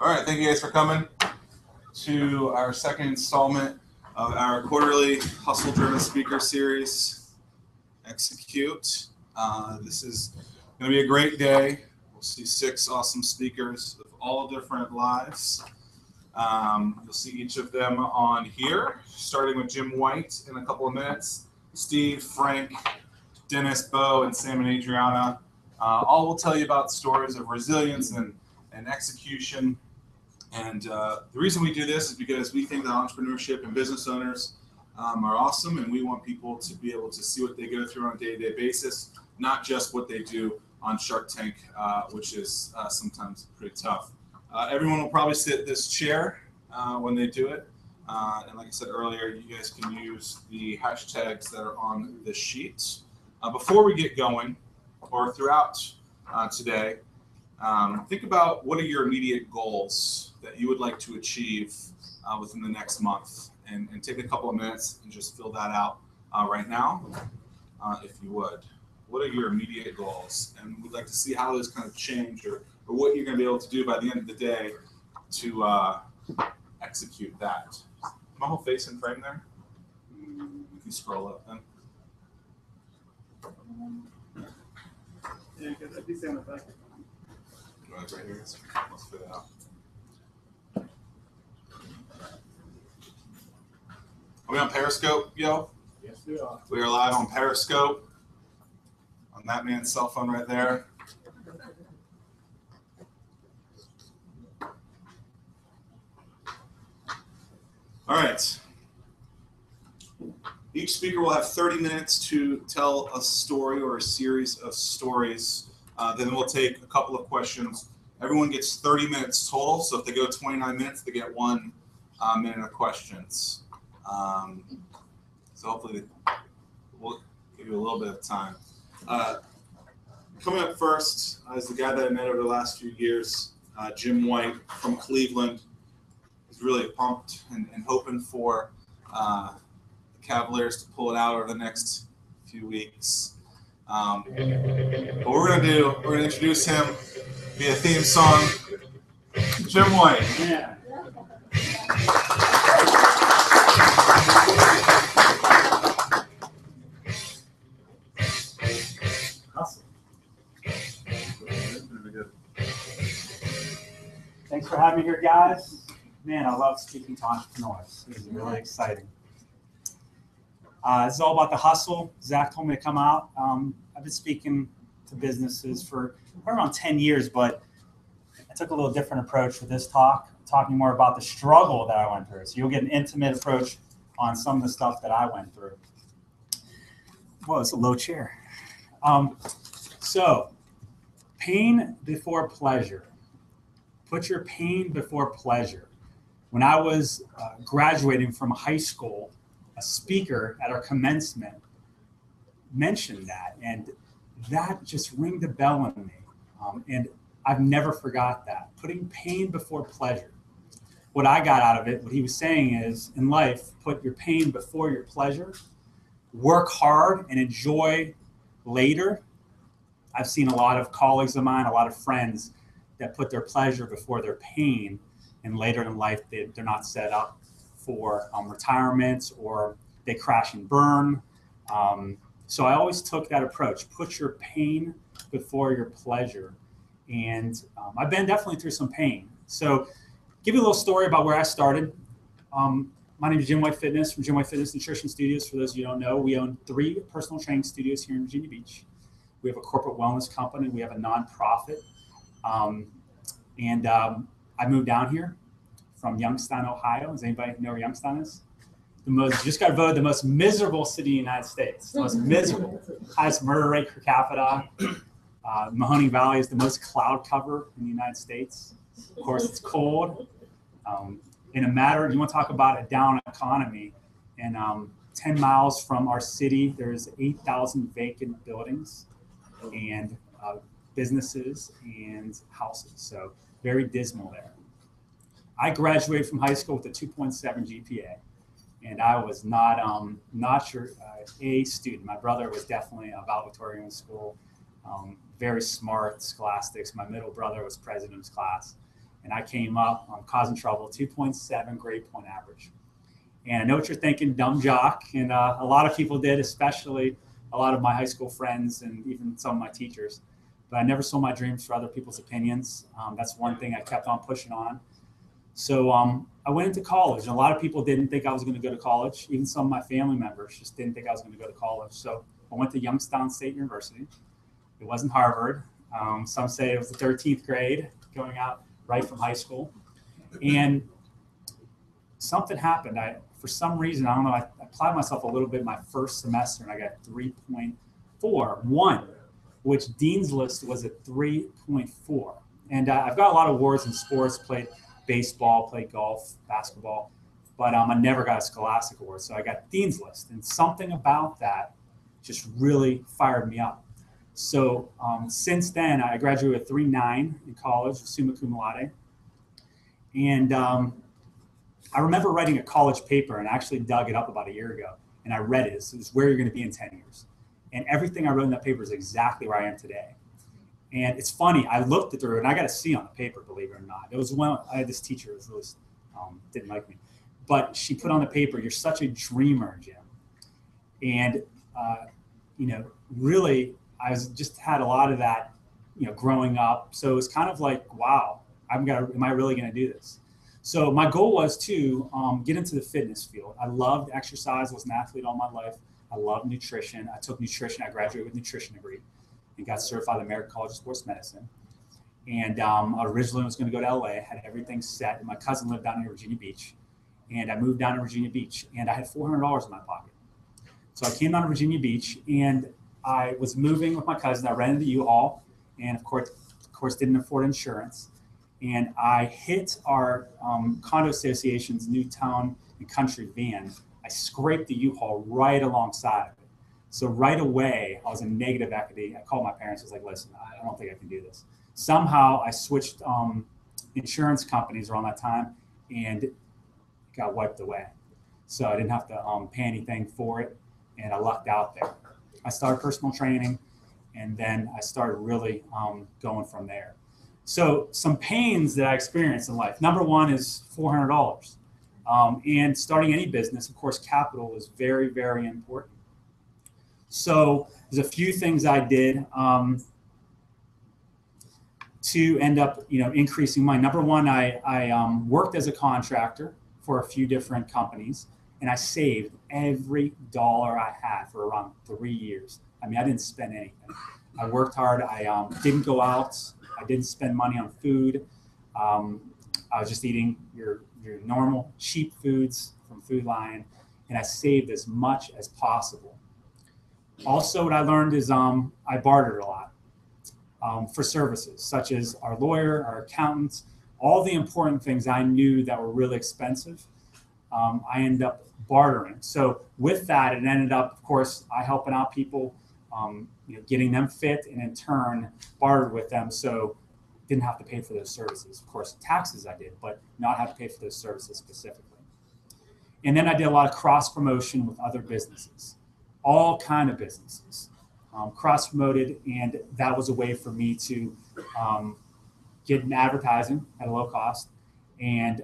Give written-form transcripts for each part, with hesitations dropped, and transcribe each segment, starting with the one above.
All right, thank you guys for coming to our second installment of our quarterly hustle-driven speaker series, Execute. This is going to be a great day. We'll see 6 awesome speakers of all different lives. You'll see each of them on here, starting with Jim White in a couple of minutes. Steve, Frank, Dennis, Bo, and Sam and Adriana all will tell you about stories of resilience and execution. And the reason we do this is because we think that entrepreneurship and business owners are awesome, and we want people to be able to see what they go through on a day-to-day basis, not just what they do on Shark Tank, which is sometimes pretty tough. Everyone will probably sit this chair when they do it. And like I said earlier, you guys can use the hashtags that are on the sheet. Before we get going, or throughout today, think about what are your immediate goals that you would like to achieve within the next month, and take a couple of minutes and just fill that out right now, if you would. What are your immediate goals? And we'd like to see how those kind of change, or what you're going to be able to do by the end of the day to execute that. My whole face in frame there? You can scroll up then. Yeah, because I do sound effective. Right here. Let's fit it out. Are we on Periscope, yo? Yes, we are. We are live on Periscope. On that man's cell phone right there. All right. Each speaker will have 30 minutes to tell a story or a series of stories. Then we'll take a couple of questions. Everyone gets 30 minutes total. So if they go 29 minutes, they get 1 minute of questions. So hopefully we'll give you a little bit of time. Coming up first is the guy that I met over the last few years, Jim White from Cleveland. He's really pumped and hoping for the Cavaliers to pull it out over the next few weeks. But what we're going to do, we're going to introduce him via theme song. Jim White. Yeah. Awesome. Thanks for having me here, guys. Man, I love speaking to entrepreneurs. This is really exciting. This is all about the hustle. Zach told me to come out. I've been speaking to businesses for around 10 years, but I took a little different approach with this talk, talking more about the struggle that I went through. So you'll get an intimate approach on some of the stuff that I went through. Well, it's a low chair. So pain before pleasure. Put your pain before pleasure. When I was graduating from high school, a speaker at our commencement mentioned that, and that just rang the bell in me. And I've never forgot that. Putting pain before pleasure. What I got out of it, what he was saying is, in life, put your pain before your pleasure. Work hard and enjoy later. I've seen a lot of colleagues of mine, a lot of friends that put their pleasure before their pain, and later in life, they're not set up for retirement, or they crash and burn. So I always took that approach. Put your pain before your pleasure. And I've been definitely through some pain. So give you a little story about where I started. My name is Jim White Fitness from Jim White Fitness Nutrition Studios. For those of you who don't know, we own 3 personal training studios here in Virginia Beach. We have a corporate wellness company. We have a nonprofit. I moved down here from Youngstown, Ohio. Does anybody know where Youngstown is? Just got voted the most miserable city in the United States. The most miserable. Highest murder rate per capita. Mahoning Valley is the most cloud cover in the United States. Of course, it's cold. In a matter, you want to talk about a down economy. And 10 miles from our city, there's 8,000 vacant buildings and businesses and houses. So very dismal there. I graduated from high school with a 2.7 GPA, and I was not your A student. My brother was definitely a valedictorian in school, very smart, scholastics. My middle brother was president's class, and I came up causing trouble, 2.7 grade point average. And I know what you're thinking, dumb jock, and a lot of people did, especially a lot of my high school friends and even some of my teachers. But I never sold my dreams for other people's opinions. That's one thing I kept on pushing on. So I went into college, and a lot of people didn't think I was going to go to college. Even some of my family members just didn't think I was going to go to college. So I went to Youngstown State University. It wasn't Harvard. Some say it was the 13th grade, going out right from high school. And something happened. For some reason, I don't know, I applied myself a little bit my first semester, and I got 3.41, which Dean's List was at 3.4. And I've got a lot of awards in sports, played baseball, played golf, basketball, but I never got a Scholastic Award. So I got Dean's List, and something about that just really fired me up. So since then, I graduated with 3.9 in college, summa cum laude. And I remember writing a college paper, and I actually dug it up about a year ago, and I read it. It was where you're going to be in 10 years. And everything I wrote in that paper is exactly where I am today. And it's funny, I looked it through, and I got a C on the paper, believe it or not. It was one, I had this teacher who was really didn't like me. But she put on the paper, "You're such a dreamer, Jim." And, really, just had a lot of that, growing up. So it was kind of like, wow, am I really going to do this? So my goal was to get into the fitness field. I loved exercise. I was an athlete all my life. I loved nutrition. I took nutrition. I graduated with a nutrition degree and got certified at the American College of Sports Medicine. And I originally was going to go to LA. I had everything set. My cousin lived down near Virginia Beach. And I moved down to Virginia Beach, and I had $400 in my pocket. So I came down to Virginia Beach, and I was moving with my cousin. I rented a U-Haul, and of course didn't afford insurance. And I hit our condo association's new town and country van. I scraped the U-Haul right alongside of it. So right away, I was in negative equity. I called my parents. I was like, "Listen, I don't think I can do this." Somehow I switched insurance companies around that time, and got wiped away. So I didn't have to pay anything for it, and I lucked out there. I started personal training, and then I started really going from there. So some pains that I experienced in life. Number one is $400. And starting any business, of course, capital is very, very important. So there's a few things I did to end up, increasing mine. Number one, I worked as a contractor for a few different companies, and I saved every dollar I had for around 3 years. I mean, I didn't spend anything. I worked hard. I didn't go out. I didn't spend money on food. I was just eating your normal cheap foods from Food Lion, and I saved as much as possible. Also, what I learned is I bartered a lot for services, such as our lawyer, our accountants, all the important things I knew that were really expensive. I ended up bartering. So with that, it ended up, of course, I helping out people, getting them fit, and in turn bartered with them. So didn't have to pay for those services. Of course, taxes I did, but not have to pay for those services specifically. And then I did a lot of cross promotion with other businesses, all kind of businesses, cross promoted, and that was a way for me to get an advertising at a low cost and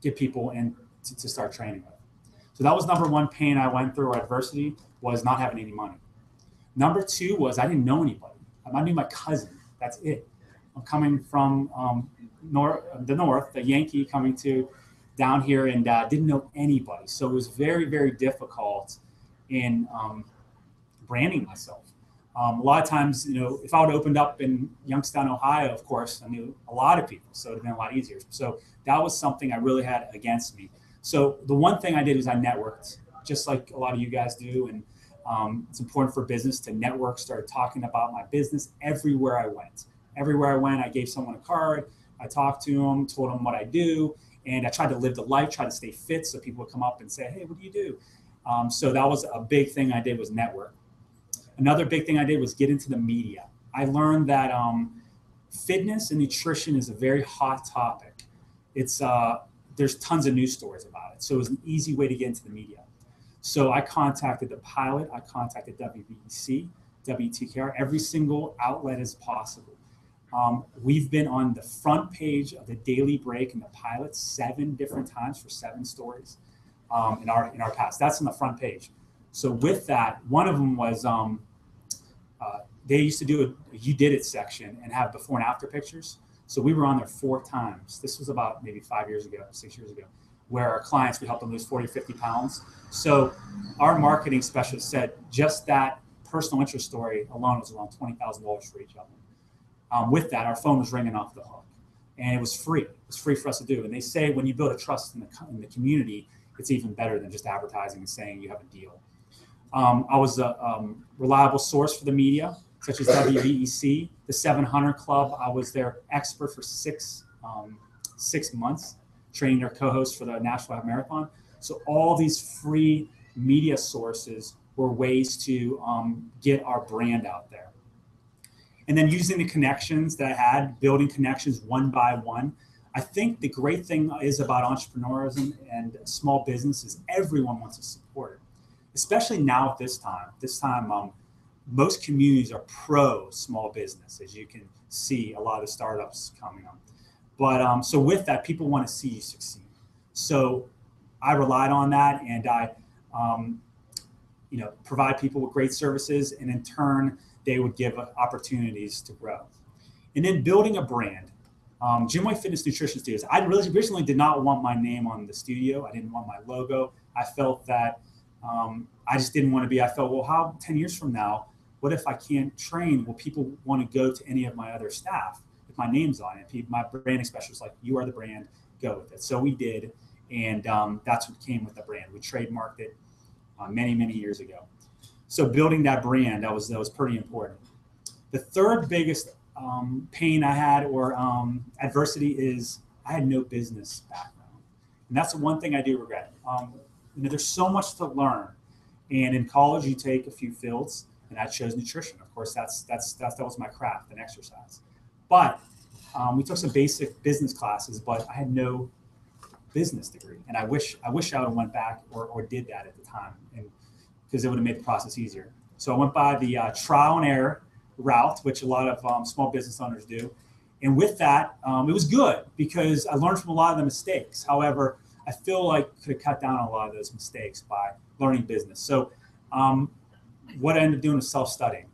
get people in to start training with. So that was number one pain I went through, or adversity, was not having any money. Number two was I didn't know anybody. I knew my cousin. That's it. I'm coming from the north, a Yankee coming to down here, and didn't know anybody. So it was very, very difficult in branding myself. A lot of times, if I would have opened up in Youngstown, Ohio, of course, I knew a lot of people, so it would have been a lot easier. So that was something I really had against me. So the one thing I did is I networked, just like a lot of you guys do, and it's important for business to network. Started talking about my business everywhere I went. Everywhere I went, I gave someone a card. I talked to them, told them what I do, and I tried to live the life, try to stay fit, so people would come up and say, "Hey, what do you do?" So that was a big thing I did, was network. Another big thing I did was get into the media. I learned that fitness and nutrition is a very hot topic. It's there's tons of news stories about it, so it was an easy way to get into the media. So I contacted the Pilot, I contacted WBEC, WTKR, every single outlet as possible. We've been on the front page of the Daily Break and the Pilot 7 different times for 7 stories in our past. That's on the front page. So with that, one of them was they used to do a You Did It section and have before and after pictures. So we were on there 4 times. This was about maybe 5 years ago, 6 years ago, where our clients, we helped them lose 40 or 50 pounds. So our marketing specialist said just that personal interest story alone was around $20,000 for each of them. With that, our phone was ringing off the hook, and it was free. It was free for us to do. And they say when you build a trust in the community, it's even better than just advertising and saying you have a deal. I was a reliable source for the media, such as WVEC, the 700 Club. I was their expert for 6 months, training their co-hosts for the National Half Marathon. So all these free media sources were ways to get our brand out there. And then using the connections that I had, building connections one by one. I think the great thing is about entrepreneurism and small business is everyone wants to support it, especially now at this time. Most communities are pro small business, as you can see a lot of the startups coming up. But so with that, people want to see you succeed. So I relied on that, and I provide people with great services, and in turn, they would give opportunities to grow. And then building a brand. Gymway Fitness Nutrition Studios. I originally did not want my name on the studio. I didn't want my logo. I felt that I just didn't want to be. I felt, well, how 10 years from now, what if I can't train? Will people want to go to any of my other staff if my name's on it? My branding specialist was like, you are the brand, go with it. So we did, and that's what came with the brand. We trademarked it many, many years ago. So building that brand, that was pretty important. The third biggest pain I had or adversity is I had no business background. And that's the one thing I do regret. There's so much to learn. And in college, you take a few fields, and I chose nutrition. Of course, that was my craft and exercise. But we took some basic business classes, but I had no business degree. And I wish I would have went back or did that at the time, and because it would have made the process easier. So I went by the trial and error route, which a lot of small business owners do. And with that, it was good because I learned from a lot of the mistakes. However, I feel like I could have cut down on a lot of those mistakes by learning business. So what I ended up doing was self-studying,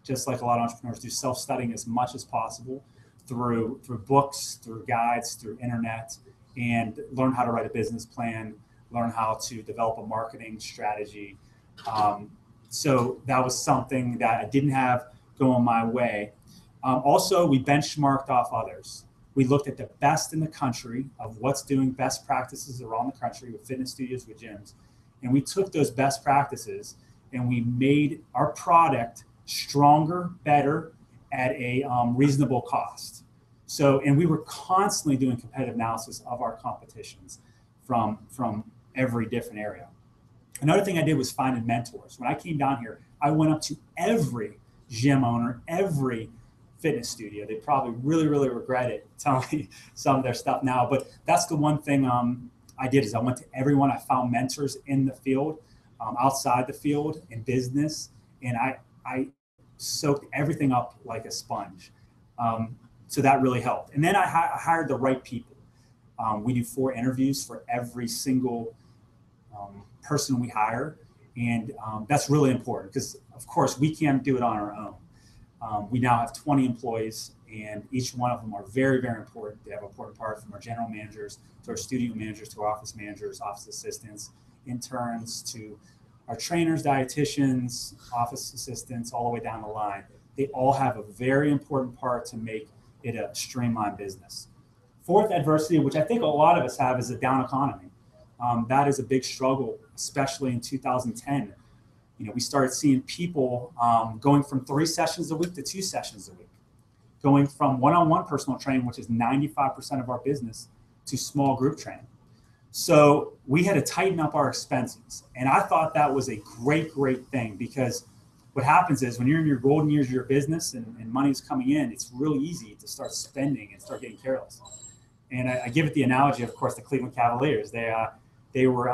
just like a lot of entrepreneurs do, self-studying as much as possible through books, through guides, through internet, and learn how to write a business plan, learn how to develop a marketing strategy. So that was something that I didn't have going my way. Also, we benchmarked off others. We looked at the best in the country of what's doing best practices around the country with fitness studios, with gyms. And we took those best practices and we made our product stronger, better at a reasonable cost. So, and we were constantly doing competitive analysis of our competitions from every different area. Another thing I did was finding mentors. When I came down here, I went up to every gym owner, every fitness studio. They probably really, really regret it telling me some of their stuff now. But that's the one thing I did is I went to everyone. I found mentors in the field, outside the field, in business, and I soaked everything up like a sponge. So that really helped. And then I hired the right people. We do 4 interviews for every single person we hire. And that's really important because, of course, we can't do it on our own. We now have 20 employees, and each one of them are very, very important. They have an important part from our general managers to our studio managers to our office managers, office assistants, interns, to our trainers, dietitians, office assistants, all the way down the line. They all have a very important part to make it a streamlined business. Fourth adversity, which I think a lot of us have, is a down economy. That is a big struggle, especially in 2010. We started seeing people going from 3 sessions a week to 2 sessions a week, going from one-on-one personal training, which is 95% of our business, to small group training. So we had to tighten up our expenses. And I thought that was a great, great thing because what happens is when you're in your golden years of your business and money's coming in, it's really easy to start spending and start getting careless. And I give it the analogy, of course, the Cleveland Cavaliers. They were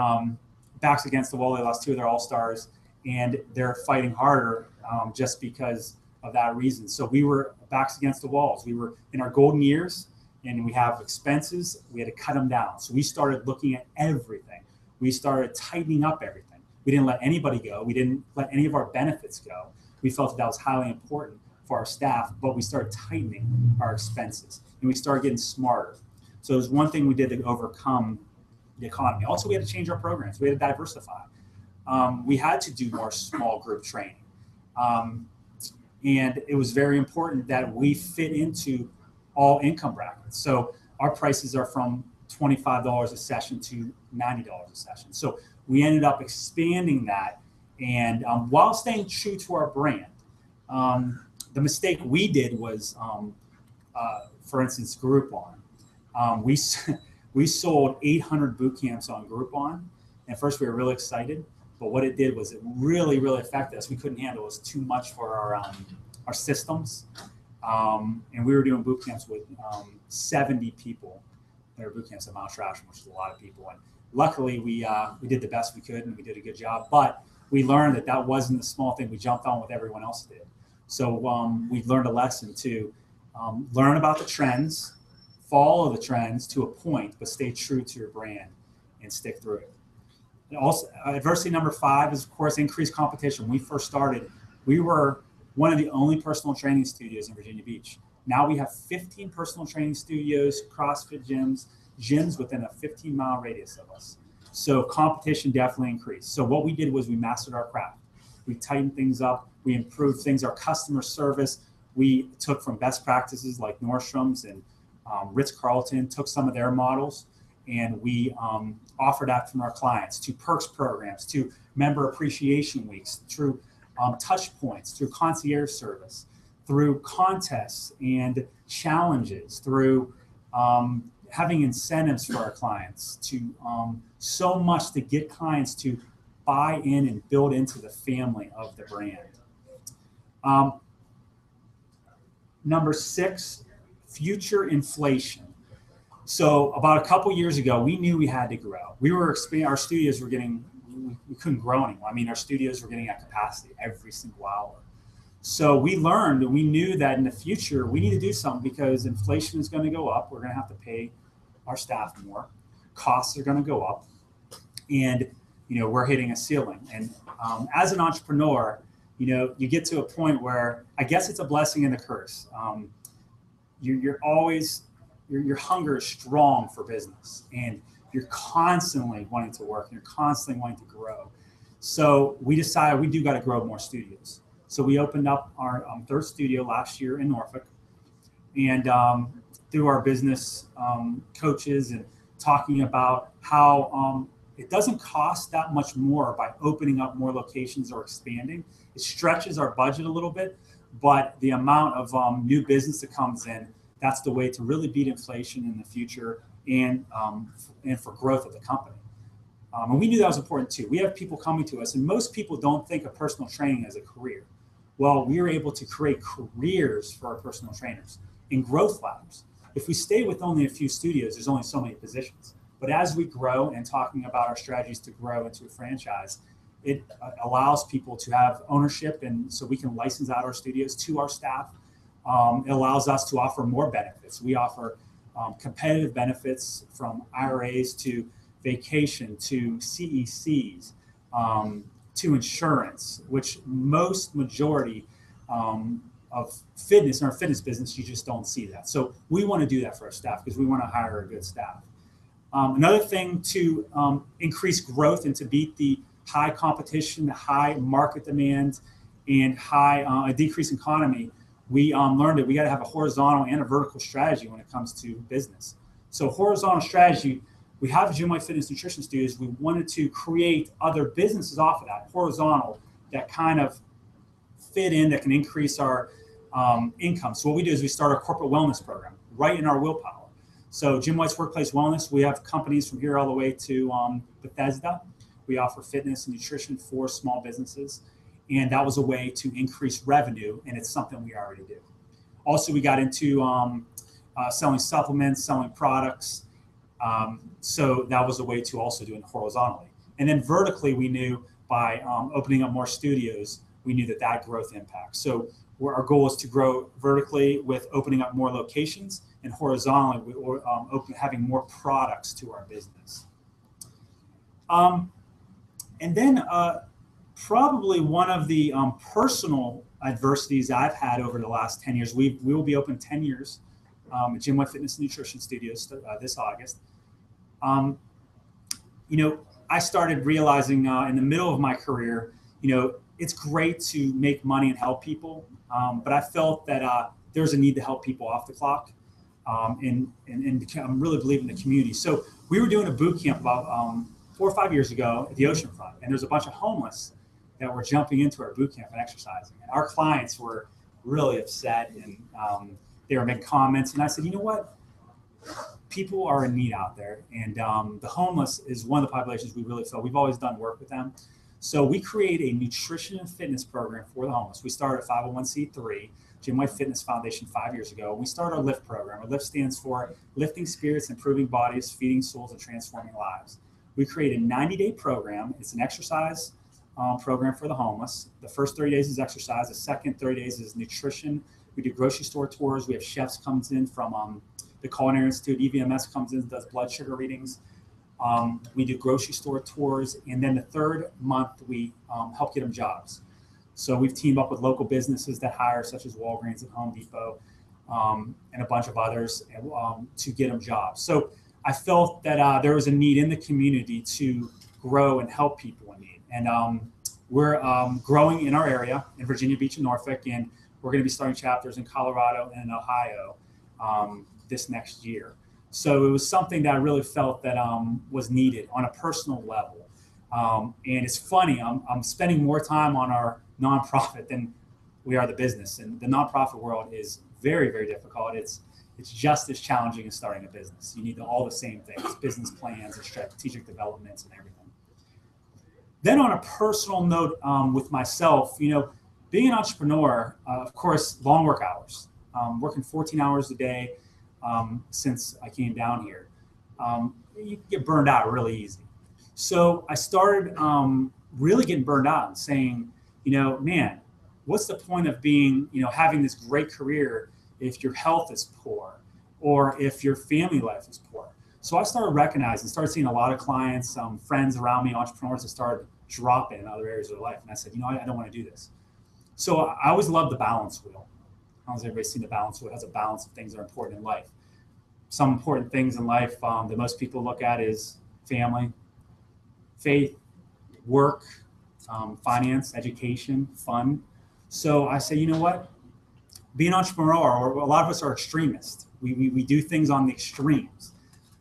backs against the wall. They lost 2 of their all-stars, and they're fighting harder just because of that reason. So we were backs against the walls. We were in our golden years, and we have expenses. We had to cut them down. So we started looking at everything. We started tightening up everything. We didn't let anybody go. We didn't let any of our benefits go. We felt that was highly important for our staff, but we started tightening our expenses, and we started getting smarter. So it was one thing we did to overcome the economy. Also, we had to change our programs. We had to diversify. We had to do more small group training. And it was very important that we fit into all income brackets. So our prices are from $25 a session to $90 a session. So we ended up expanding that, and while staying true to our brand. The mistake we did was, for instance, Groupon. We sold 800 boot camps on Groupon. And first we were really excited, but what it did was it really, really affected us. We couldn't handle it. It was too much for our systems. And we were doing boot camps with 70 people. There were boot camps at Mount Trasham, which is a lot of people. And luckily we did the best we could, and we did a good job. But we learned that that wasn't the small thing we jumped on with everyone else did. So we learned a lesson to learn about the trends, follow the trends to a point, but stay true to your brand and stick through it. And also, adversity number 5 is, of course, increased competition. When we first started, we were one of the only personal training studios in Virginia Beach. Now we have 15 personal training studios, CrossFit gyms within a 15-mile radius of us. So competition definitely increased. So what we did was we mastered our craft. We tightened things up. We improved things. Our customer service, we took from best practices like Nordstrom's and Ritz-Carlton, took some of their models, and we offered that from our clients to perks programs, to member appreciation weeks, through touch points, through concierge service, through contests and challenges, through having incentives for our clients, to so much to get clients to buy in and build into the family of the brand. Number 6, future inflation. So about a couple years ago, we knew we had to grow. We were our studios were getting, we couldn't grow anymore. I mean, our studios were getting at capacity every single hour. So we learned, and we knew that in the future, we need to do something because inflation is going to go up. We're going to have to pay our staff more. Costs are going to go up. And, we're hitting a ceiling. And as an entrepreneur, you get to a point where I guess it's a blessing and a curse. You're always, your hunger is strong for business, and you're constantly wanting to work, and you're constantly wanting to grow. So we decided we do got to grow more studios. So we opened up our 3rd studio last year in Norfolk, and through our business coaches and talking about how it doesn't cost that much more by opening up more locations or expanding. It stretches our budget a little bit, but the amount of new business that comes in, that's the way to really beat inflation in the future and for growth of the company. And we knew that was important too. We have people coming to us, and most people don't think of personal training as a career. Well, we were able to create careers for our personal trainers and growth ladders. If we stay with only a few studios, there's only so many positions. But as we grow and talking about our strategies to grow into a franchise, it allows people to have ownership, and so we can license out our studios to our staff. It allows us to offer more benefits. We offer competitive benefits from IRAs to vacation to CECs to insurance, which majority of fitness in our fitness business, you just don't see that. So we want to do that for our staff because we want to hire a good staff. Another thing to increase growth and to beat the high competition, the high market demand, and high decrease in economy, we learned that we got to have a horizontal and a vertical strategy when it comes to business. So horizontal strategy, we have Gym White Fitness Nutrition Studios. We wanted to create other businesses off of that, horizontal, that kind of fit in, that can increase our income. So what we do is we start a corporate wellness program right in our willpower. So Gym White's Workplace Wellness, we have companies from here all the way to Bethesda. We offer fitness and nutrition for small businesses. And that was a way to increase revenue, and it's something we already do. Also, we got into selling supplements, selling products. So that was a way to also do it horizontally. And then vertically, we knew by opening up more studios, we knew that growth impact. So where our goal is to grow vertically with opening up more locations, and horizontally with having more products to our business. And then probably one of the personal adversities I've had over the last 10 years, we will be open 10 years at Jim White Fitness and Nutrition Studios this August. I started realizing in the middle of my career, it's great to make money and help people, but I felt that there's a need to help people off the clock, and really believe in the community. So we were doing a boot camp about 4 or 5 years ago at the oceanfront, and there's a bunch of homeless that were jumping into our boot camp and exercising. And our clients were really upset, and they were making comments. And I said, you know what? People are in need out there, and the homeless is one of the populations we really feel. We've always done work with them. So we create a nutrition and fitness program for the homeless. We started a 501c3, Jim White Fitness Foundation, 5 years ago. We started our LIFT program. Our LIFT stands for Lifting Spirits, Improving Bodies, Feeding Souls, and Transforming Lives. We create a 90-day program. It's an exercise program for the homeless. The first 30 days is exercise. The second 30 days is nutrition. We do grocery store tours. We have chefs comes in from the Culinary Institute. EVMS comes in, does blood sugar readings. We do grocery store tours. And then the third month, we help get them jobs. So we've teamed up with local businesses that hire, such as Walgreens and Home Depot, and a bunch of others, to get them jobs. So I felt that there was a need in the community to grow and help people in need. And we're growing in our area in Virginia Beach and Norfolk, and we're going to be starting chapters in Colorado and in Ohio this next year. So it was something that I really felt that was needed on a personal level. And it's funny, I'm spending more time on our nonprofit than we are the business. And the nonprofit world is very, very difficult. It's just as challenging as starting a business. You need all the same things, business plans and strategic developments and everything. Then on a personal note with myself, being an entrepreneur, of course, long work hours, working 14 hours a day since I came down here. You get burned out really easy. So I started really getting burned out and saying, man, what's the point of being, having this great career if your health is poor or if your family life is poor? So I started recognizing, started seeing a lot of clients, friends around me, entrepreneurs that started dropping in other areas of their life. And I said, I don't want to do this. So I always loved the balance wheel. How has everybody seen the balance wheel? It has a balance of things that are important in life. Some important things in life that most people look at is family, faith, work, finance, education, fun. So I say, you know what? Be an entrepreneur, or a lot of us are extremists. We do things on the extremes.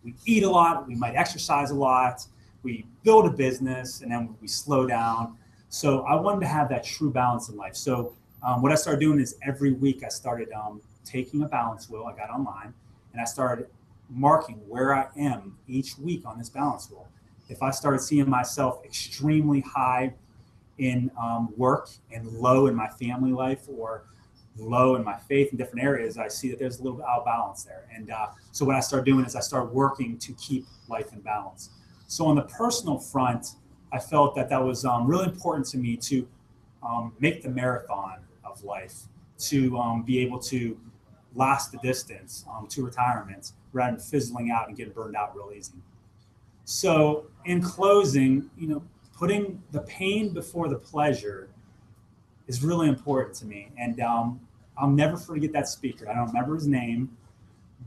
We eat a lot, we might exercise a lot, we build a business, and then we slow down. So I wanted to have that true balance in life. So what I started doing is every week I started taking a balance wheel. I got online and I started marking where I am each week on this balance wheel. If I started seeing myself extremely high in work and low in my family life, or low in my faith in different areas, I see that there's a little bit out of balance there. And so what I started doing is I started working to keep life in balance. So on the personal front, I felt that was really important to me to make the marathon of life, to be able to last the distance to retirement rather than fizzling out and getting burned out real easy. So in closing, putting the pain before the pleasure is really important to me. And I'll never forget that speaker. I don't remember his name,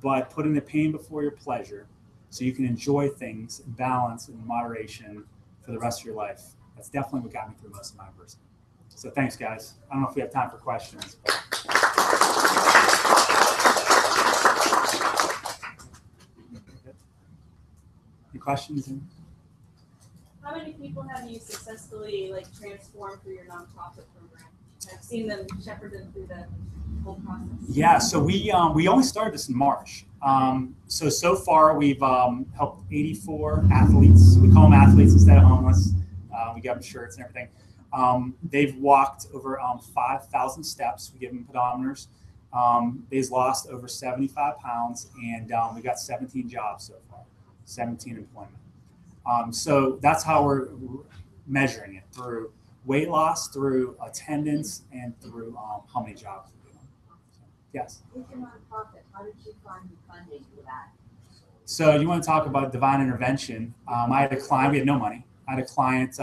but putting the pain before your pleasure so you can enjoy things in balance and moderation for the rest of your life. That's definitely what got me through most of my adversity. So thanks, guys. I don't know if we have time for questions. Any questions? How many people have you successfully transformed through your nonprofit program? I've seen them shepherd them through the whole process. Yeah, so we only started this in March. So far we've helped 84 athletes. We call them athletes instead of homeless. We got them shirts and everything. They've walked over 5,000 steps. We give them pedometers. They've lost over 75 pounds, and we got 17 jobs so far, 17 employment. So that's how we're measuring it, through weight loss through attendance and through how many jobs we're doing. So, yes. With your nonprofit, how did you find funding for that? So you want to talk about divine intervention? I had a client. We had no money. I had a client.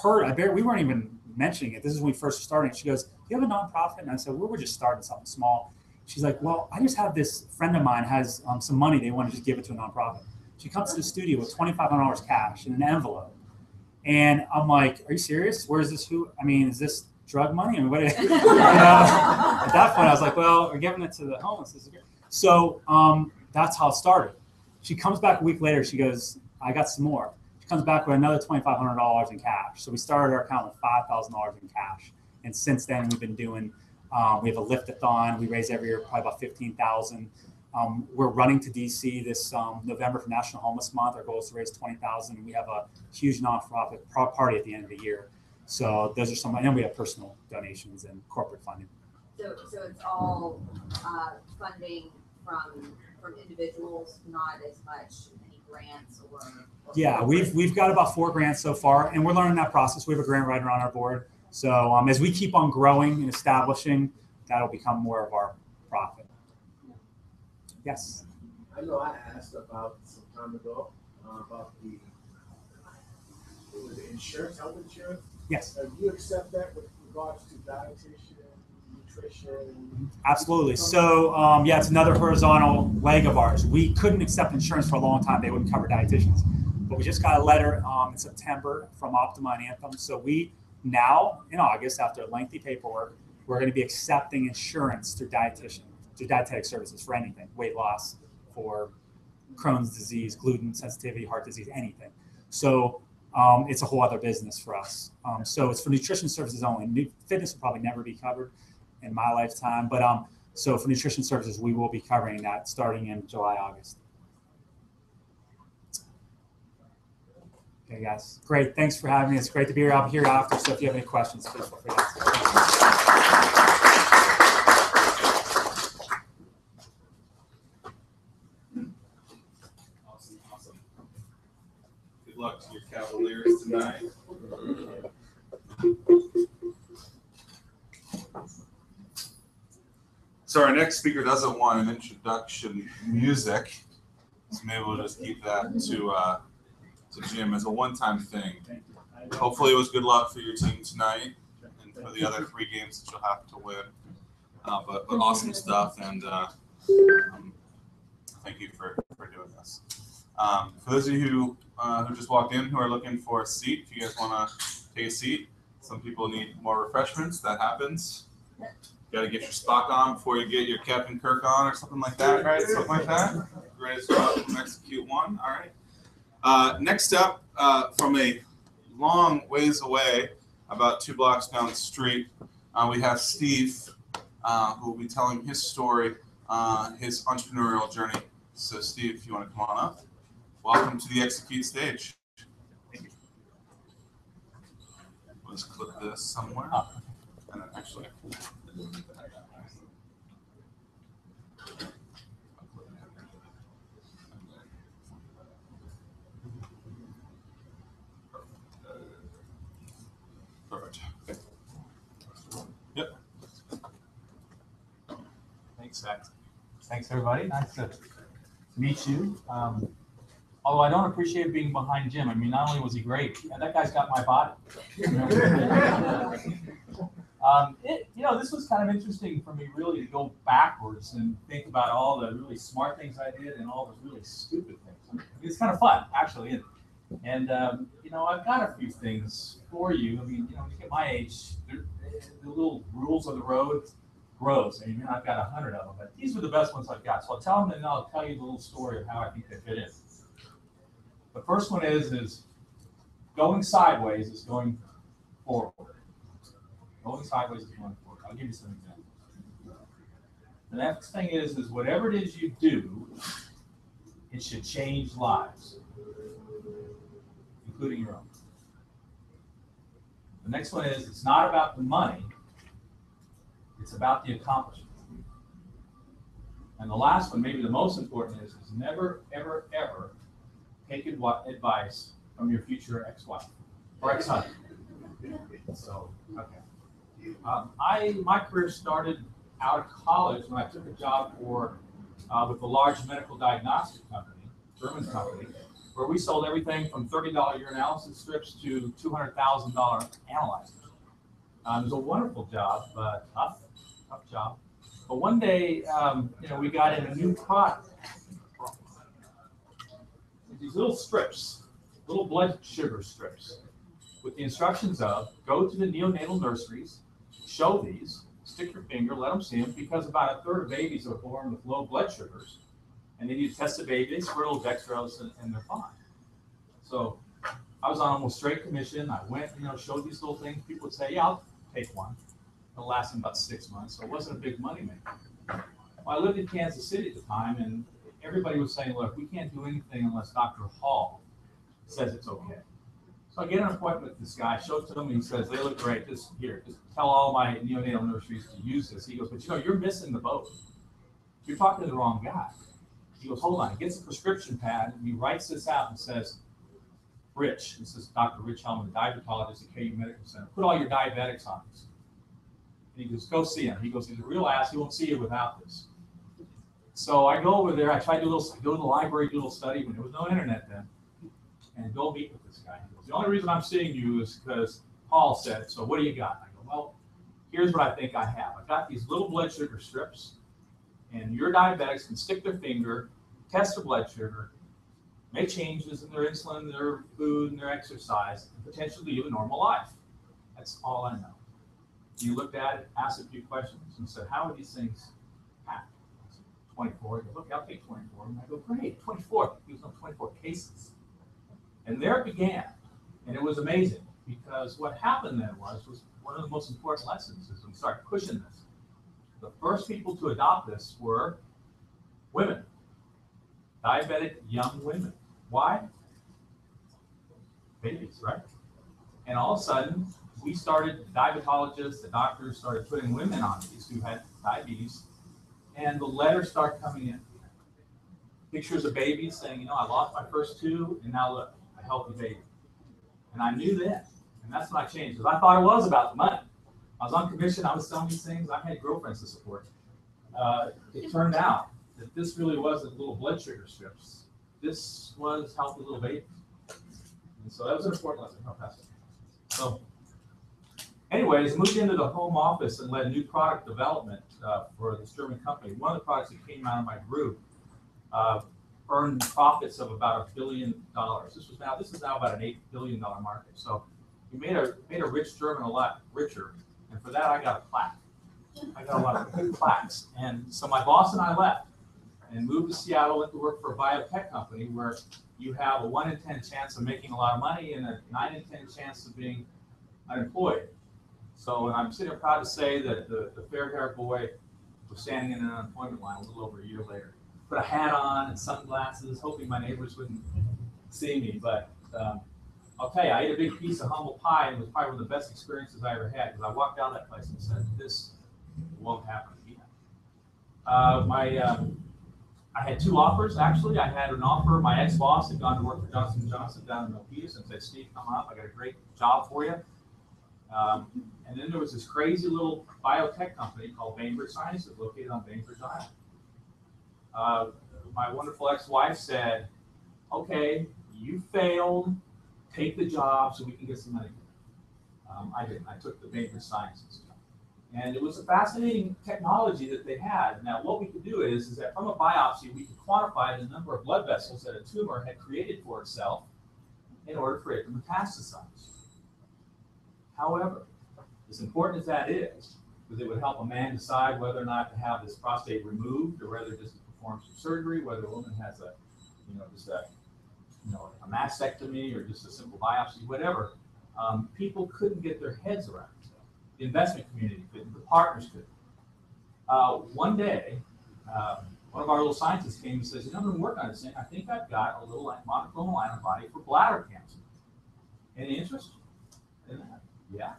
We weren't even mentioning it. This is when we first started. She goes, "Do you have a nonprofit?" And I said, "Well, we're just starting something small." She's like, "Well, I just have this friend of mine has some money. They want to just give it to a nonprofit." She comes to the studio with $2,500 cash in an envelope, and I'm like, "Are you serious? Where is this? Is this drug money?" I mean, what? At that point, I was like, "Well, we're giving it to the homeless." This is great. So that's how it started. She comes back a week later. She goes, "I got some more." She comes back with another $2,500 in cash. So we started our account with $5,000 in cash, and since then we've been doing. We have a lift-a-thon. We raise every year probably about $15,000. We're running to DC this November for National Homeless Month. Our goal is to raise $20,000. We have a huge nonprofit party at the end of the year. So those are some, and then we have personal donations and corporate funding. So it's all funding from individuals, not as much any grants or yeah, we've got about 4 grants so far, and we're learning that process. We have a grant writer on our board. So as we keep on growing and establishing, that'll become more of our profit. Yes. I know I asked about some time ago about the insurance, health insurance. Yes. Do you accept that with regards to dietitian, nutrition? Absolutely. So it's another horizontal leg of ours. We couldn't accept insurance for a long time. They wouldn't cover dietitians. But we just got a letter in September from Optima and Anthem. So we now, in August, after lengthy paperwork, we're going to be accepting insurance through dietetic services for anything, weight loss, for Crohn's disease, gluten sensitivity, heart disease, anything. So it's a whole other business for us. So it's for nutrition services only. Fitness will probably never be covered in my lifetime, but so for nutrition services, we will be covering that starting in July, August. Okay, guys. Great. Thanks for having me. It's great to be here. I'll be here after, so if you have any questions, please feel free to ask. Awesome. Good luck to your Cavaliers tonight. So our next speaker doesn't want an introduction music, so maybe we'll just keep that to Jim as a one-time thing. Hopefully it was good luck for your team tonight and for the other 3 games that you'll have to win. But awesome stuff, and thank you for doing this. For those of you who just walked in who are looking for a seat, if you guys want to take a seat, some people need more refreshments. That happens. You got to get your Spock on before you get your Captain Kirk on or something like that, right? Something like that. Greatest job from Execute One. All right. Next up, from a long ways away, about 2 blocks down the street, we have Steve, who will be telling his story, his entrepreneurial journey. So, Steve, if you want to come on up, welcome to the Execute stage. Thank you. Let's clip this somewhere. And then actually. Perfect. Okay. Yep. Thanks, Zach. Thanks, everybody. Nice to meet you. Although I don't appreciate being behind Jim. I mean, not only was he great, and that guy's got my body. This was kind of interesting for me, really, to go backwards and think about all the really smart things I did and all the really stupid things. It's kind of fun, actually. And I've got a few things for you. I mean, at my age, the little rules of the road grows. I mean, I've got 100 of them, but these are the best ones I've got. So I'll tell them, and I'll tell you the little story of how I think they fit in. The first one is going sideways is going forward. Going sideways is going forward. I'll give you some examples. The next thing is whatever it is you do, it should change lives, including your own. The next one is it's not about the money, it's about the accomplishment. And the last one, maybe the most important, is never, ever, ever take advice from your future ex-wife or ex-husband. So, okay. My career started out of college when I took a job with a large medical diagnostic company, German company, where we sold everything from $30 urinalysis strips to $200,000 analyzers. It was a wonderful job, but tough job. But one day, we got in a new product. These little strips, little blood sugar strips, with the instructions of go to the neonatal nurseries, show these, stick your finger, let them see them, because about a third of babies are born with low blood sugars, and they need to test the baby, they squirt a little dextrose, and they're fine. So I was on almost straight commission. I went, showed these little things. People would say, yeah, I'll take one. It'll last them about 6 months, so it wasn't a big money maker. Well, I lived in Kansas City at the time, and everybody was saying, look, we can't do anything unless Dr. Hall says it's okay. So I get an appointment with this guy, show it to him, and he says, they look great. Just tell all my neonatal nurseries to use this. He goes, but you're missing the boat. You're talking to the wrong guy. He goes, hold on. He gets a prescription pad, and he writes this out and says, Rich, this is Dr. Rich Hellman, a diabetologist at KU Medical Center. Put all your diabetics on this. And he goes, go see him. He goes, he's a real ass. He won't see you without this. So I go over there. I try to go to the library, do a little study when there was no internet then, and go meet with this guy. He goes, the only reason I'm seeing you is because Paul said it. So what do you got? I go, well, here's what I think I have. I've got these little blood sugar strips, and your diabetics can stick their finger, test their blood sugar, make changes in their insulin, their food, and their exercise, and potentially live a normal life. That's all I know. You looked at it, asked a few questions, and said, how are these things packed? 24. He goes, okay, I'll take 24. And I go, great, 24. He was on 24 cases. And there it began. And it was amazing, because what happened then was one of the most important lessons is when we started pushing this. The first people to adopt this were women, diabetic young women. Why? Babies, right? And all of a sudden, we started, the diabetologists, the doctors started putting women on these who had diabetes, and the letters start coming in. Pictures of babies saying, I lost my first two, and now look, a healthy baby. And I knew that, and that's when I changed, because I thought it was about the money. I was on commission, I was selling these things, I had girlfriends to support. It turned out that this really wasn't little blood sugar strips. This was healthy little babies. And so that was an important lesson. I'll pass it. So anyways, moved into the home office and led new product development for this German company. One of the products that came out of my group earned profits of about $1 billion. This is now about an $8 billion market. So we made a rich German a lot richer. And for that, I got a plaque. I got a lot of plaques. And so my boss and I left and moved to Seattle, went to work for a biotech company where you have a 1 in 10 chance of making a lot of money and a 9 in 10 chance of being unemployed. So I'm sitting here proud to say that the fair-haired boy was standing in an unemployment line a little over a year later. Put a hat on and sunglasses, hoping my neighbors wouldn't see me. But I'll tell you, I ate a big piece of humble pie, and it was probably one of the best experiences I ever had, because I walked out of that place and said, this won't happen again. I had two offers, actually. I had an offer. My ex-boss had gone to work for Johnson & Johnson down in Milpitas and said, Steve, come up. I got a great job for you. And then there was this crazy little biotech company called Bainbridge Sciences located on Bainbridge Island. My wonderful ex-wife said, okay, you failed. Take the job so we can get some money. I didn't. I took the Bainbridge Sciences. And it was a fascinating technology that they had. Now, what we could do is that from a biopsy, we could quantify the number of blood vessels that a tumor had created for itself in order for it to metastasize. However, as important as that is, because it would help a man decide whether or not to have this prostate removed, or whether just to perform some surgery, whether a woman has a mastectomy or just a simple biopsy, whatever, people couldn't get their heads around it. The investment community couldn't, the partners couldn't. One day, one of our little scientists came and says, I've been working on this thing. I think I've got a little monoclonal antibody for bladder cancer. Any interest in that? Yeah.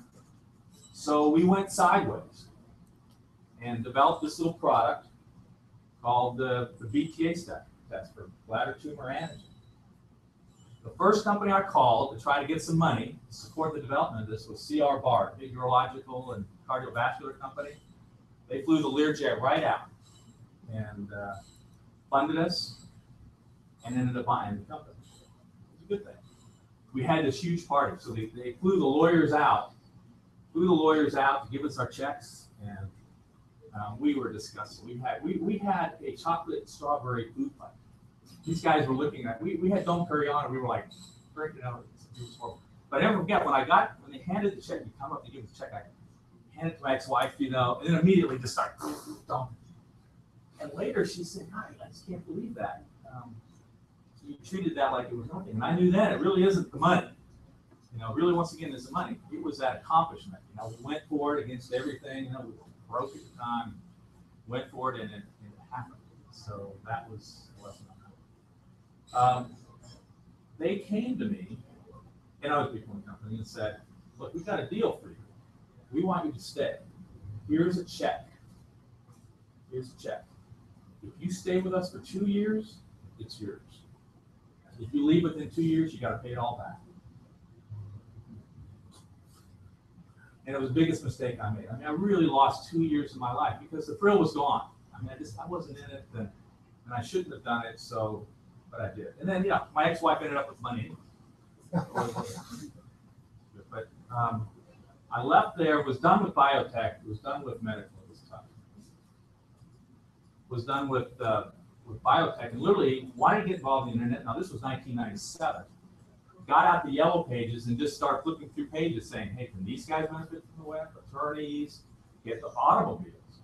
So we went sideways and developed this little product called the BTA test for bladder tumor antigen. The first company I called to try to get some money to support the development of this was C.R. Bard, a big urological and cardiovascular company. They flew the Learjet right out and funded us and ended up buying the company. It was a good thing. We had this huge party, so they flew the lawyers out to give us our checks, and we were disgusted. We had a chocolate strawberry food fight. These guys were looking at, we had Dom Perignon, and we were like, breaking out. But I never forget, when they handed the check, you come up to give the check, I hand it to my ex-wife, and then immediately just start, don't. And later she said, I just can't believe that. You treated that like it was nothing. And I knew then it really isn't the money. Really, once again, it's the money. It was that accomplishment. We went for it against everything. We were broke at the time, went for it, and it happened. So that was a lesson. They came to me and other people in the company and said, look, we've got a deal for you. We want you to stay. Here's a check. Here's a check. If you stay with us for 2 years, it's yours. If you leave within 2 years, you got to pay it all back. And it was the biggest mistake I made. I really lost 2 years of my life because the thrill was gone. I wasn't in it, and I shouldn't have done it. So. But I did. And then, my ex-wife ended up with money. But I left there, was done with biotech, was done with medical this time. Was done with biotech, and literally wanted to get involved in the internet. Now, this was 1997. Got out the yellow pages and just started flipping through pages saying, hey, can these guys benefit from the web? Attorneys, get the automobiles.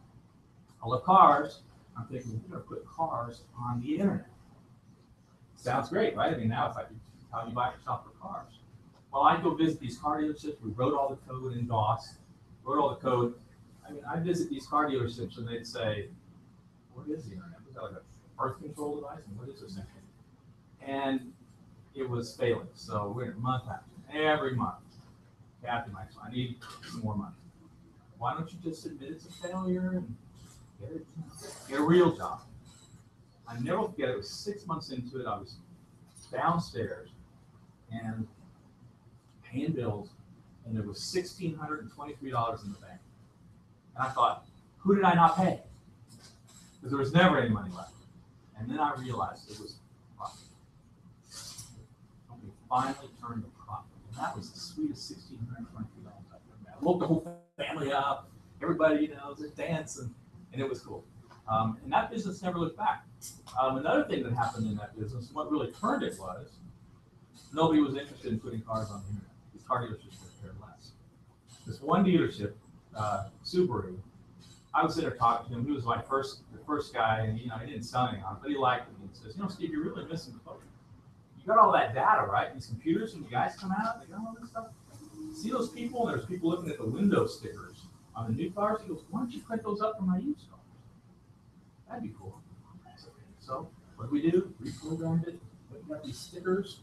I love cars. I'm thinking, we're going to put cars on the internet. Sounds great, right? Now it's like how you buy and shop for cars. Well, I'd go visit these car dealerships. We wrote all the code in DOS, wrote all the code. I'd visit these car dealerships and they'd say, what is the internet? Was that like a birth control device? And what is this thing? And it was failing. So we're month after, every month. Captain Mike, I need some more money. Why don't you just admit it's a failure and get a real job? I never forget, it was 6 months into it. I was downstairs and paying bills, and there was $1,623 in the bank. And I thought, who did I not pay? Because there was never any money left. And then I realized it was profit. We finally turned a profit. And that was the sweetest $1,623 I've ever made. I woke the whole family up. Everybody, was dancing, and it was cool. And that business never looked back. Another thing that happened in that business, what really turned it was, nobody was interested in putting cars on the internet. These car dealerships were cared less. This one dealership, Subaru, I was sitting there talking to him. He was the first guy, and he didn't sell anything on it, but he liked it. He says, Steve, you're really missing the boat. You got all that data, right? These computers, when you guys come out, they got all this stuff. See those people? And there's people looking at the window stickers on the new cars. He goes, why don't you print those up for my used cars? That'd be cool. So what do? Reprogrammed it. We got these stickers.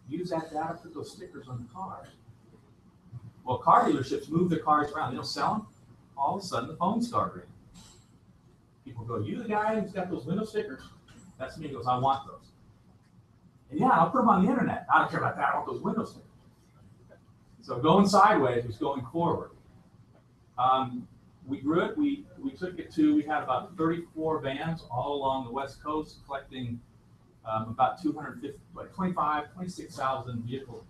Use that data, put those stickers on the cars. Well, car dealerships move their cars around. They don't sell them. All of a sudden, the phones start ringing. People go, you the guy who's got those window stickers? That's me. He goes, I want those. And yeah, I'll put them on the internet. I don't care about that. I want those window stickers. So going sideways was going forward. We grew it. We took it to, we had about 34 vans all along the West Coast collecting about 26,000 vehicle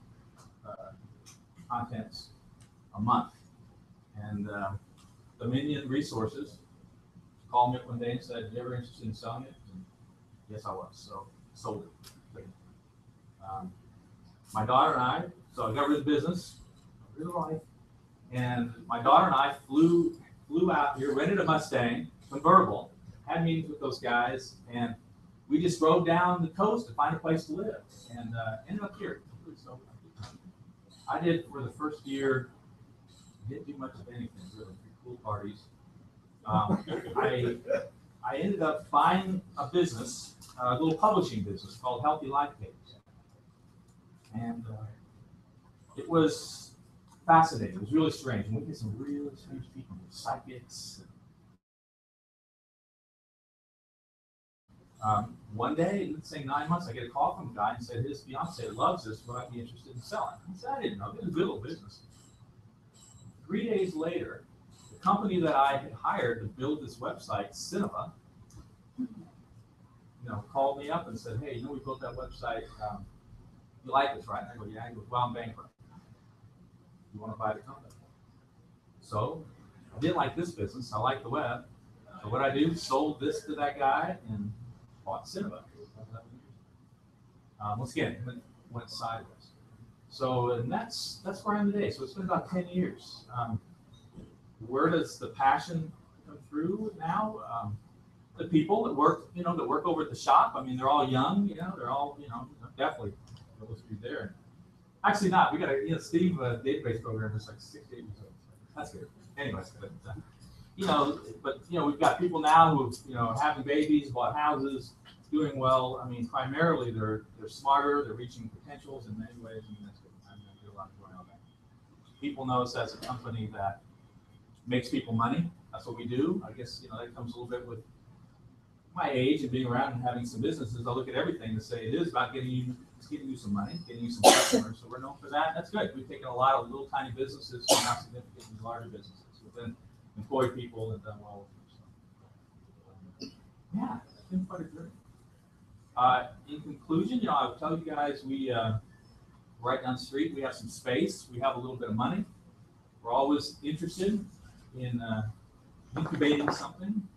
contents a month. And Dominion Resources called me up one day and said, you ever interested in selling it? And yes, I was. So sold it. My daughter and I, so I got rid of the business, rid of life, and my daughter and I flew out here, rented a Mustang, convertible, had meetings with those guys, and we just drove down the coast to find a place to live, and ended up here. So I did for the first year, didn't do much of anything, really, pool parties. I ended up buying a business, a little publishing business called Healthy Life Pages. And it was fascinating. It was really strange. And we had some really strange people, psychics, One day, let's say 9 months, I get a call from a guy and said his fiance loves this, but I'd be interested in selling. I said, I didn't know. It was a good little business. 3 days later, the company that I had hired to build this website, Cinema, called me up and said, hey, we built that website. You like this, right? And I go, yeah. He goes, well, I'm bankrupt. You want to buy the company? So I didn't like this business. I like the web. So what I do, sold this to that guy and bought Cinema. Once again, it went sideways. So, and that's where I am today. So it's been about 10 years. Where does the passion come through now? The people that work, that work over at the shop. I mean, they're all young. They're all, definitely those two there. Actually, not. We got a Steve database program is like 6 to 8 years old. That's good. Anyways, but we've got people now who having babies, bought houses, doing well. I mean, primarily they're smarter. They're reaching potentials in many ways. I mean, that's good. I do a lot of joy on that. People know us as a company that makes people money. That's what we do. I guess that comes a little bit with my age and being around and having some businesses. I look at everything to say it is about getting you some money, getting you some customers. So we're known for that. That's good. We've taken a lot of little tiny businesses to not significantly larger businesses. We've been employed people and done well with them. So, yeah, it's been quite a journey. In conclusion, I'll tell you guys, we right down the street, we have some space. We have a little bit of money. We're always interested in incubating something.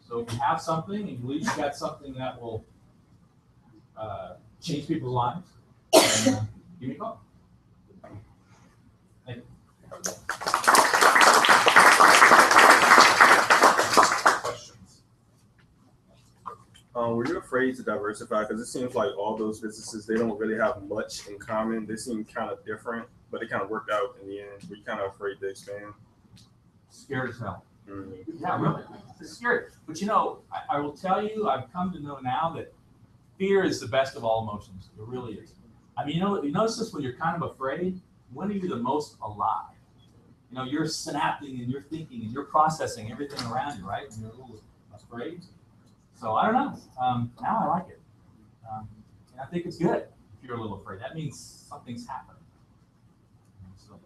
So if you have something and you believe you got something that will change people's lives, then, give me a call. Thank you. Questions? Were you afraid to diversify? Because it seems like all those businesses, they don't really have much in common. They seem kind of different, but it kind of worked out in the end. Were you kind of afraid to expand? Scared as hell. Mm-hmm. Yeah, really. It's scary. But I will tell you, I've come to know now that fear is the best of all emotions. It really is. I mean, you notice this when you're kind of afraid. When are you the most alive? You're snapping and you're thinking and you're processing everything around you, right? And you're a little afraid. So I don't know. Now I like it. And I think it's good if you're a little afraid. That means something's happening. So,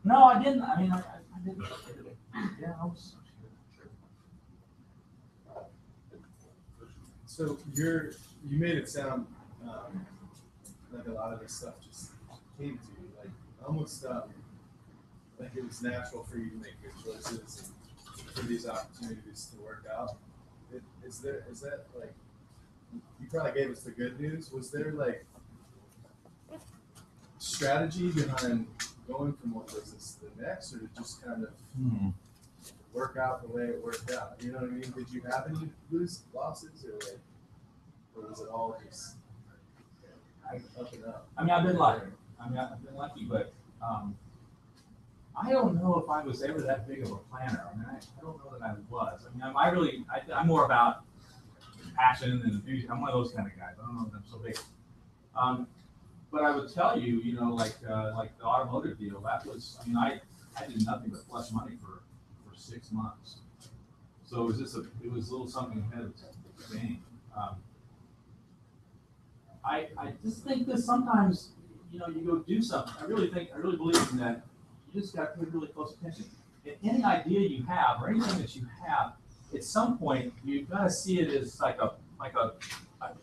no, I didn't. I mean, I didn't. Yeah, I was. So you made it sound like a lot of this stuff just came to you, like almost like it was natural for you to make good choices and for these opportunities to work out. Is that like, you probably gave us the good news. Was there like strategy behind going from one business to the next, or did it just kind of work out the way it worked out? You know what I mean? Did you have any losses, or was it all just up and up? I mean, I've been lucky. But I don't know if I was ever that big of a planner. I mean, I don't know that I was. I mean, I'm more about passion and enthusiasm. I'm one of those kind of guys. I don't know if I'm so big. But I would tell you, like the automotive deal, that was, I mean, I did nothing but flush money for 6 months. So it was a little something ahead of the game. I just think that sometimes, you go do something. I really believe in that. You just got to pay really close attention. And any idea you have or anything that you have, at some point you've got to see it as like a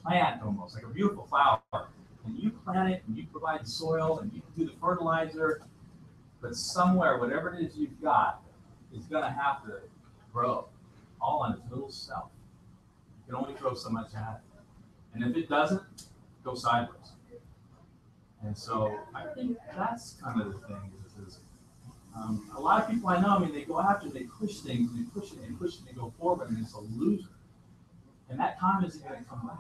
plant, almost like a beautiful flower. And you plant it and you provide the soil and you can do the fertilizer, but somewhere, whatever it is you've got, is going to have to grow all on its little self. You can only throw so much at it. And if it doesn't, go sideways. And so I think that's kind of the thing. A lot of people I know, I mean, they go after, they push things, and they push it, and push it, and they go forward, and it's a loser. And that time isn't going to come back.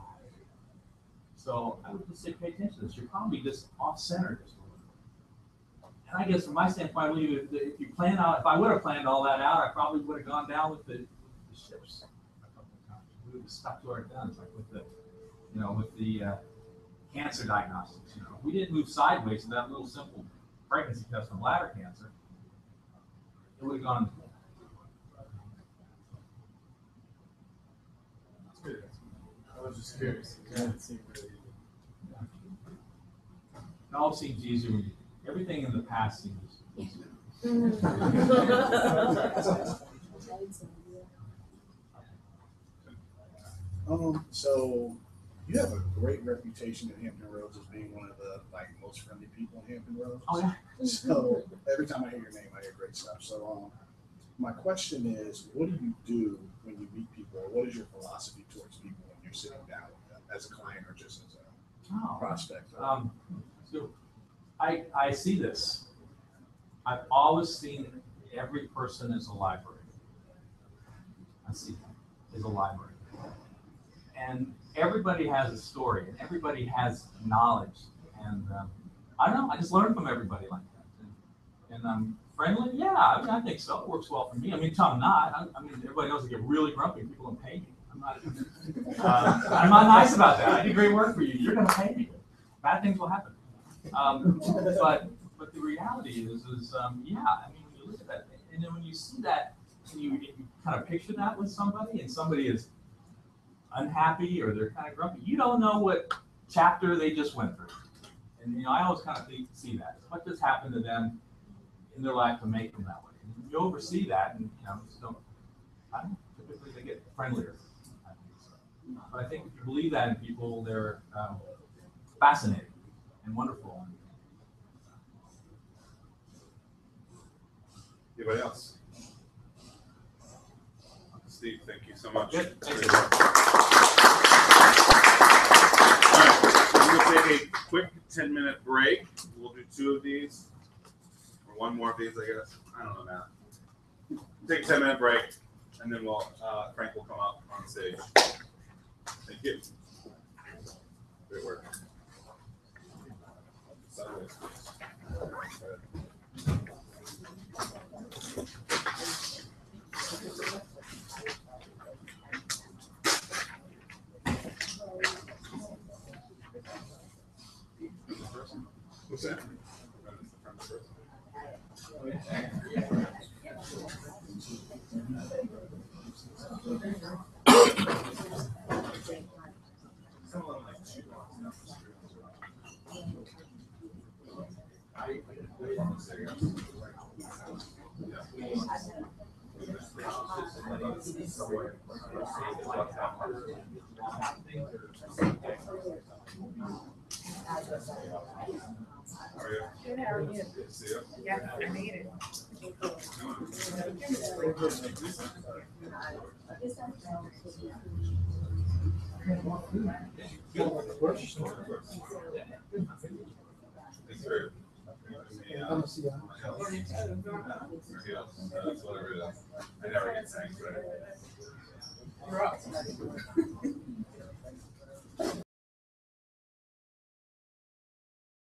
So I would just say, pay attention to this. You're probably just off-center just a little bit. And I guess from my standpoint, I believe if I would have planned all that out, I probably would have gone down with the ships a couple of times. We would have stuck to our guns, like with the cancer diagnostics. We didn't move sideways to that little simple pregnancy test for bladder cancer. It would have gone. That's good. I was just curious. It seemed really It all seems easier. When everything in the past seems easier. So you have a great reputation in Hampton Roads as being one of the most friendly people in Hampton Roads. Oh yeah. So every time I hear your name, I hear great stuff. So my question is, what do you do when you meet people? Or what is your philosophy towards people when you're sitting down with them as a client or just as a prospect? So I see this. I've always seen every person as a library. I see them as a library. And everybody has a story, and everybody has knowledge. And I don't know, I just learn from everybody like that. And I'm friendly, yeah, I mean, I think so. It works well for me. I mean, until I'm not. I mean, everybody knows I get really grumpy. People don't pay me. I'm not nice about that. I did great work for you. You're going to pay me. Bad things will happen. But the reality is yeah, I mean, when you look at that, and then when you see that, and you kind of picture that with somebody, and somebody is unhappy or they're kind of grumpy, you don't know what chapter they just went through. And I always kind of see that. What just happened to them in their life to make them that way? And you oversee that, and just don't. I don't know, typically they get friendlier. But I think if you believe that in people, they're fascinating and wonderful. Anybody else? Steve, thank you so much. Good. Thank you. All right, we're going to take a quick 10-minute break. We'll do 2 of these, or 1 more of these, I guess. I don't know now. Take a 10-minute break, and then Frank will come up on stage. Thank you. Great work. Sideways. What's that? Good, how are you? Yeah, I made it. I never get thanks, right? You're up.